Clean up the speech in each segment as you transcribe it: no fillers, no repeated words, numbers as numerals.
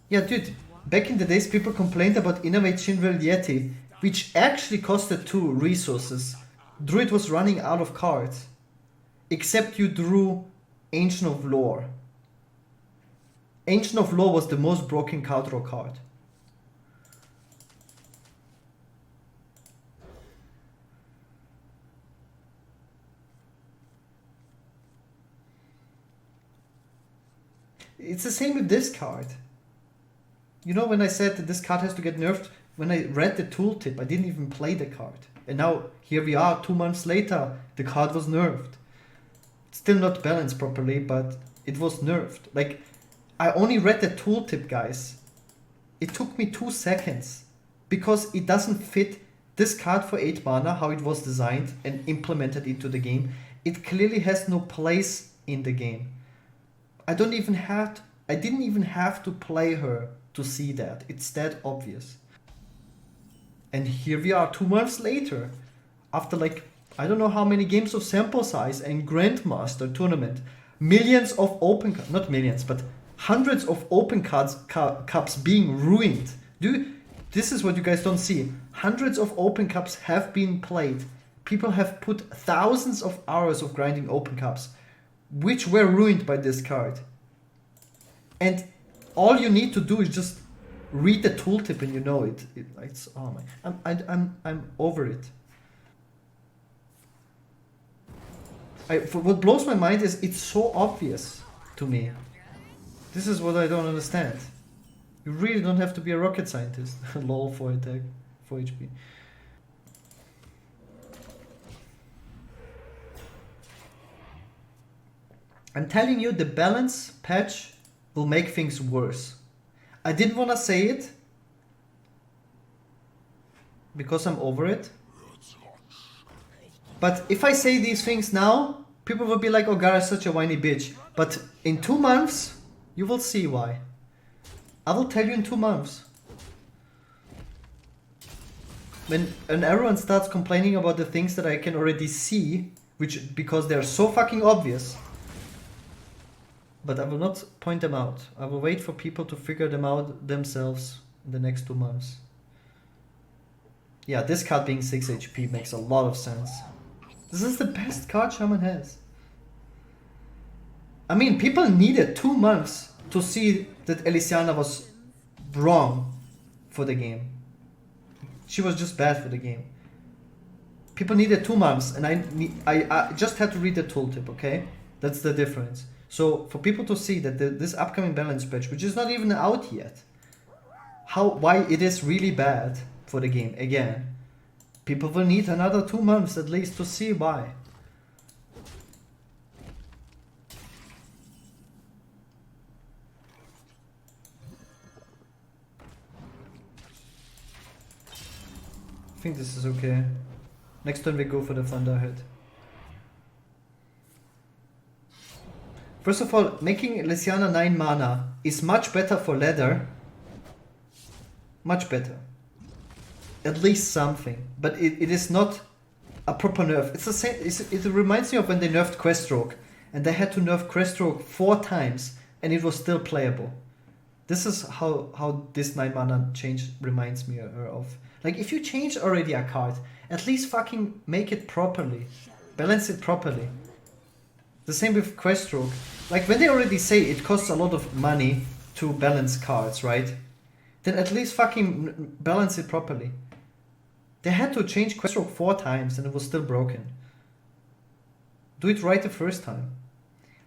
Yeah, dude, back in the days people complained about Innovate Shinvel Yeti, which actually costed 2 resources. Druid was running out of cards. Except you drew Ancient of Lore. Ancient of Lore was the most broken card draw card. It's the same with this card. You know when I said that this card has to get nerfed, when I read the tooltip, I didn't even play the card. And now, here we are, 2 months later, the card was nerfed. It's still not balanced properly, but it was nerfed. Like, I only read the tooltip, guys. It took me 2 seconds. Because it doesn't fit this card for 8 mana, how it was designed and implemented into the game. It clearly has no place in the game. I didn't even have to play her to see that. It's that obvious. And here we are 2 months later. After like, I don't know how many games of sample size and Grandmaster tournament. Millions of open, not millions, but hundreds of open cups being ruined. This is what you guys don't see. Hundreds of open cups have been played. People have put thousands of hours of grinding open cups, which were ruined by this card. And all you need to do is just read the tooltip and you know it. It's oh my, I'm over it. What blows my mind is it's so obvious to me. This is what I don't understand. You really don't have to be a rocket scientist. Lol, 4 attack, 4 HP. I'm telling you, the balance patch will make things worse. I didn't want to say it because I'm over it. But if I say these things now, people will be like, oh, Gaara is such a whiny bitch. But in 2 months, you will see why. I will tell you in 2 months. When everyone starts complaining about the things that I can already see, because they're so fucking obvious. But I will not point them out. I will wait for people to figure them out themselves in the next 2 months. Yeah, this card being 6 HP makes a lot of sense. This is the best card Shaman has. I mean, people needed 2 months to see that Elysiana was wrong for the game. She was just bad for the game. People needed 2 months, and I just had to read the tooltip, okay? That's the difference. So for people to see that this upcoming balance patch, which is not even out yet, why it is really bad for the game again, people will need another 2 months at least to see why. I think this is okay. Next turn we go for the Thunderhead. First of all, making Elysiana 9 mana is much better for ladder. Much better. At least something. But it is not a proper nerf. It's the same. It reminds me of when they nerfed Queststroke. And they had to nerf Queststroke 4 times and it was still playable. This is how this 9 mana change reminds me of. Like, if you change already a card, at least fucking make it properly. Balance it properly. The same with Queststroke. Like, when they already say it costs a lot of money to balance cards, right? Then at least fucking balance it properly. They had to change Queststroke 4 times and it was still broken. Do it right the first time.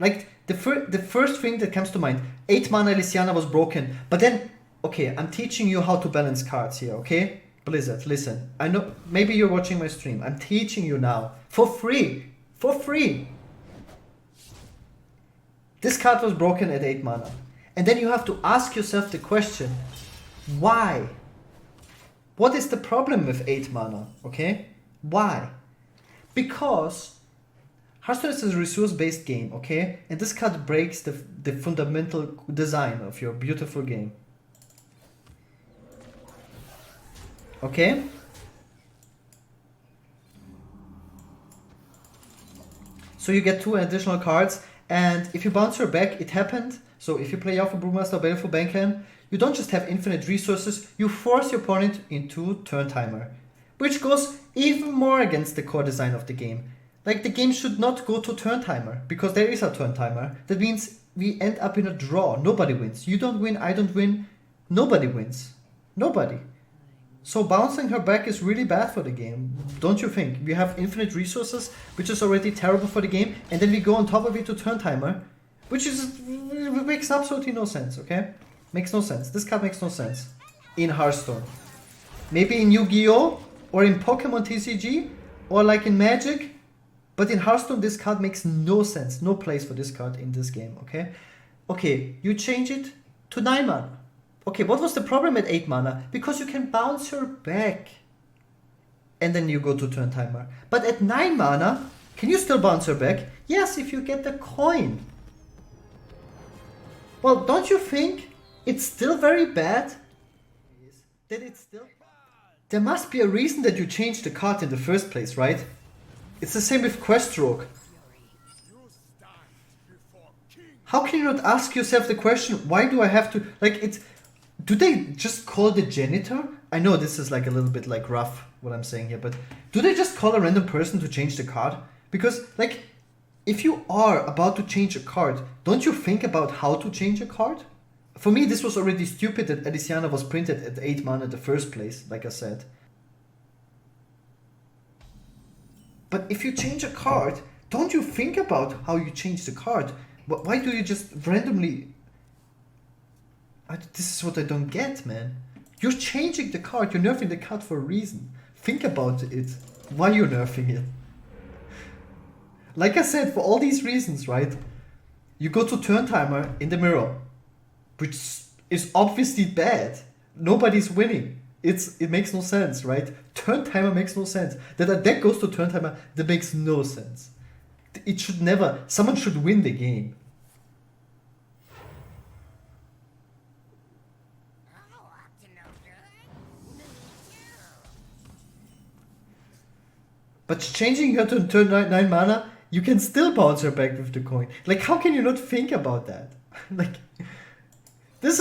Like, the first thing that comes to mind, 8 mana Elysiana was broken, but then, okay, I'm teaching you how to balance cards here, okay? Blizzard, listen, I know, maybe you're watching my stream, I'm teaching you now, for free, This card was broken at 8 mana. And then you have to ask yourself the question, why? What is the problem with 8 mana, okay? Why? Because Hearthstone is a resource-based game, okay? And this card breaks the fundamental design of your beautiful game. Okay? So you get 2 additional cards, and if you bounce her back, it happened, So if you play Alpha Brewmaster or Baleful Bankan, you don't just have infinite resources, you force your opponent into turn timer. Which goes even more against the core design of the game. Like, the game should not go to turn timer, because there is a turn timer. That means we end up in a draw. Nobody wins. You don't win, I don't win. Nobody wins. Nobody. So bouncing her back is really bad for the game, don't you think? We have infinite resources, which is already terrible for the game, and then we go on top of it to turn timer, which makes absolutely no sense, okay? Makes no sense. This card makes no sense. In Hearthstone. Maybe in Yu-Gi-Oh! Or in Pokemon TCG, or like in Magic, but in Hearthstone this card makes no sense. No place for this card in this game, okay? Okay, you change it to 9 mana. Okay, what was the problem at 8 mana? Because you can bounce her back. And then you go to turn timer. But at 9 mana, can you still bounce her back? Yes, if you get the coin. Well, don't you think it's still very bad? That it's still... There must be a reason that you changed the card in the first place, right? It's the same with Quest Rogue. How can you not ask yourself the question, why do I have to... Like, it's... Do they just call the janitor? I know this is like a little bit like rough, what I'm saying here, but... Do they just call a random person to change the card? Because, like, if you are about to change a card, don't you think about how to change a card? For me, this was already stupid that Elysiana was printed at 8 mana in the first place, like I said. But if you change a card, don't you think about how you change the card? Why do you just randomly... This is what I don't get, man. You're changing the card, you're nerfing the card for a reason. Think about it, why you're nerfing it. Like I said, for all these reasons, right? You go to turn timer in the mirror, which is obviously bad. Nobody's winning. It makes no sense, right? Turn timer makes no sense. That a deck goes to turn timer, that makes no sense. It should never... Someone should win the game. But changing her to turn 9 mana, you can still bounce her back with the coin. Like, how can you not think about that? Like... This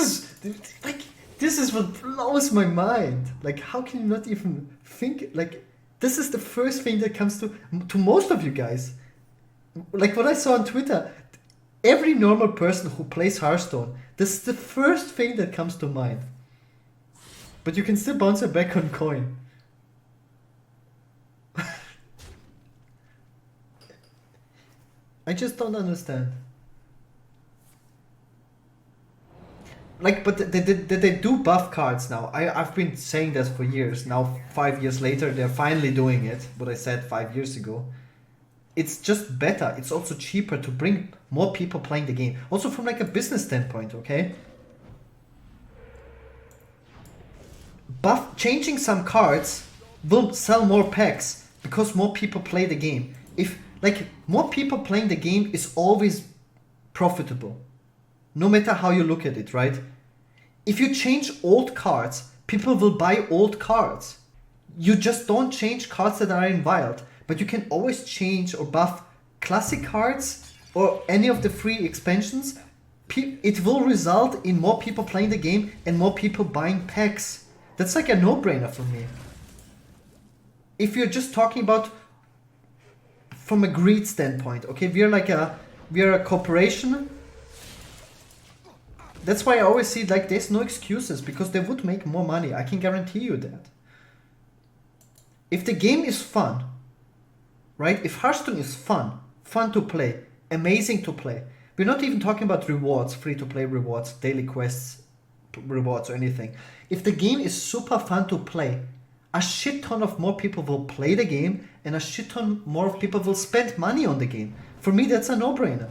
is what blows my mind. Like, how can you not even think? Like, this is the first thing that comes to most of you guys. Like what I saw on Twitter, every normal person who plays Hearthstone, this is the first thing that comes to mind. But you can still bounce her back on coin. I just don't understand. Like, but they do buff cards now. I've been saying this for years. Now, 5 years later, they're finally doing it. What I said 5 years ago. It's just better. It's also cheaper to bring more people playing the game. Also from like a business standpoint, okay? Changing some cards will sell more packs because more people play the game. If, like, more people playing the game is always profitable. No matter how you look at it, right? If you change old cards, people will buy old cards. You just don't change cards that are in wild, but you can always change or buff classic cards or any of the free expansions. It will result in more people playing the game and more people buying packs. That's like a no-brainer for me. If you're just talking about from a greed standpoint, okay, we are a corporation. That's why I always see like there's no excuses, because they would make more money. I can guarantee you that. If the game is fun, right? If Hearthstone is fun to play, amazing to play. We're not even talking about rewards, free-to-play rewards, daily quests rewards or anything. If the game is super fun to play, a shit ton of more people will play the game and a shit ton more of people will spend money on the game. For me, that's a no-brainer.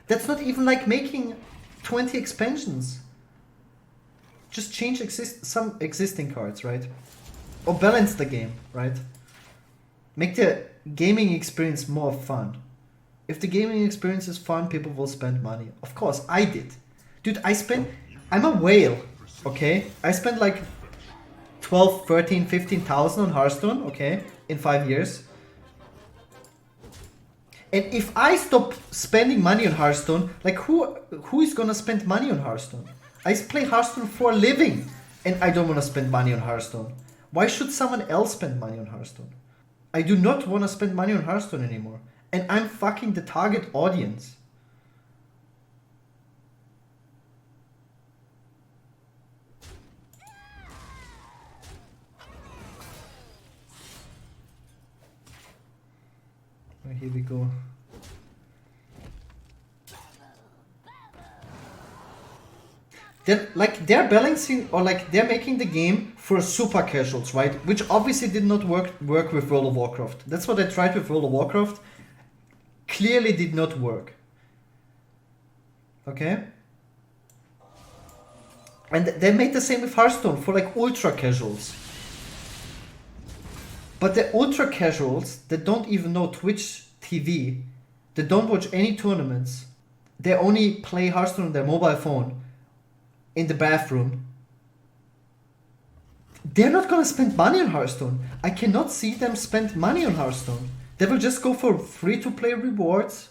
That's not even like making 20 expansions. Just change some existing cards, right? Or balance the game, right? Make the gaming experience more fun. If the gaming experience is fun, people will spend money. Of course, I did. Dude, I'm a whale, okay? I spent like 12, 13, 15,000 on Hearthstone, okay? In 5 years. And if I stop spending money on Hearthstone, like who is gonna spend money on Hearthstone? I play Hearthstone for a living, and I don't wanna spend money on Hearthstone. Why should someone else spend money on Hearthstone? I do not wanna spend money on Hearthstone anymore. And I'm fucking the target audience. Here we go. They're balancing, or like they're making the game for super casuals, right? Which obviously did not work with World of Warcraft. That's what I tried with World of Warcraft. Clearly did not work. Okay? And they made the same with Hearthstone for like ultra casuals. But the ultra casuals that don't even know Twitch TV, they don't watch any tournaments, they only play Hearthstone on their mobile phone in the bathroom, they're not gonna spend money on Hearthstone. I cannot see them spend money on Hearthstone. They will just go for free-to-play rewards.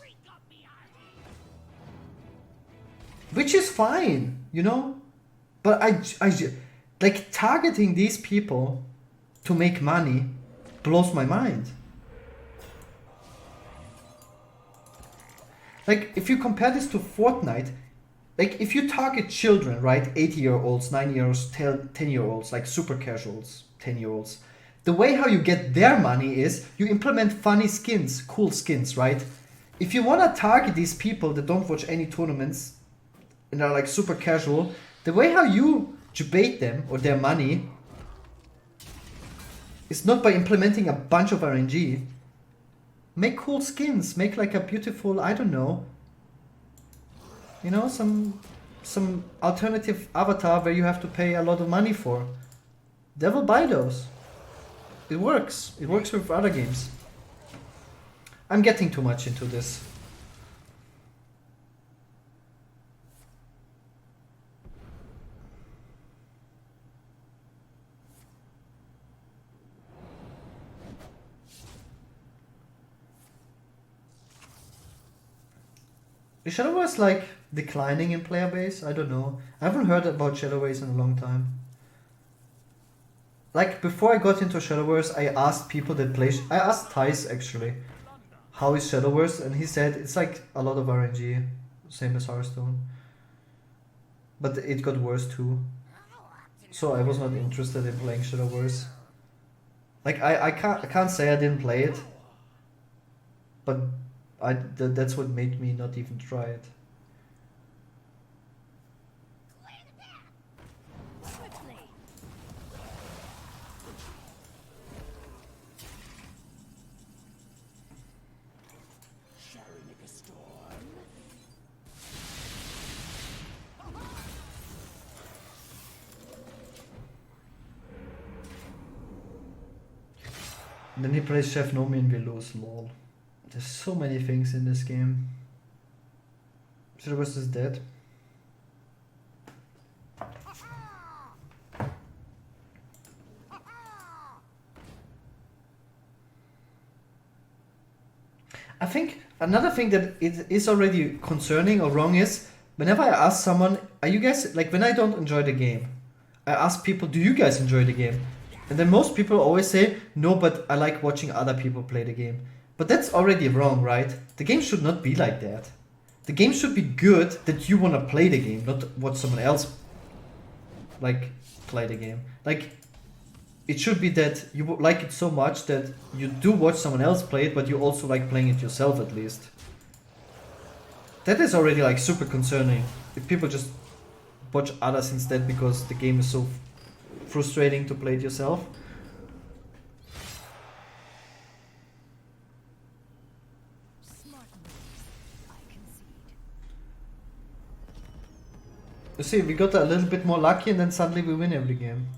Which is fine, you know? But I like targeting these people to make money blows my mind. Like, if you compare this to Fortnite, like, if you target children, right, 8-year-olds, 9-year-olds, 10-year-olds, like super casuals, 10-year-olds, the way how you get their money is you implement funny skins, cool skins, right? If you want to target these people that don't watch any tournaments and are like super casual, the way how you debate them or their money is not by implementing a bunch of RNG. Make cool skins, make like a beautiful, I don't know, you know, some alternative avatar where you have to pay a lot of money for. They will buy those. It works. It works with other games. I'm getting too much into this. Is Shadowverse like declining in player base? I don't know. I haven't heard about Shadowverse in a long time. Like, before I got into Shadowverse, I asked people that play... I asked Thijs, actually, how is Shadowverse? And he said it's like a lot of RNG, same as Hearthstone. But it got worse too. So I was not interested in playing Shadowverse. Like, I can't say I didn't play it. But that's what made me not even try it. And then he plays Chef Nomi and we lose, lol. There's so many things in this game. Shadowverse is dead. I think another thing that is already concerning or wrong is, whenever I ask someone, are you guys, like when I don't enjoy the game, I ask people, do you guys enjoy the game? And then most people always say, no, but I like watching other people play the game. But that's already wrong, right? The game should not be like that. The game should be good that you want to play the game, not watch someone else like play the game. Like, it should be that you like it so much that you do watch someone else play it, but you also like playing it yourself at least. That is already like super concerning. If people just watch others instead because the game is so frustrating to play it yourself. You see, we got a little bit more lucky and then suddenly we win every game.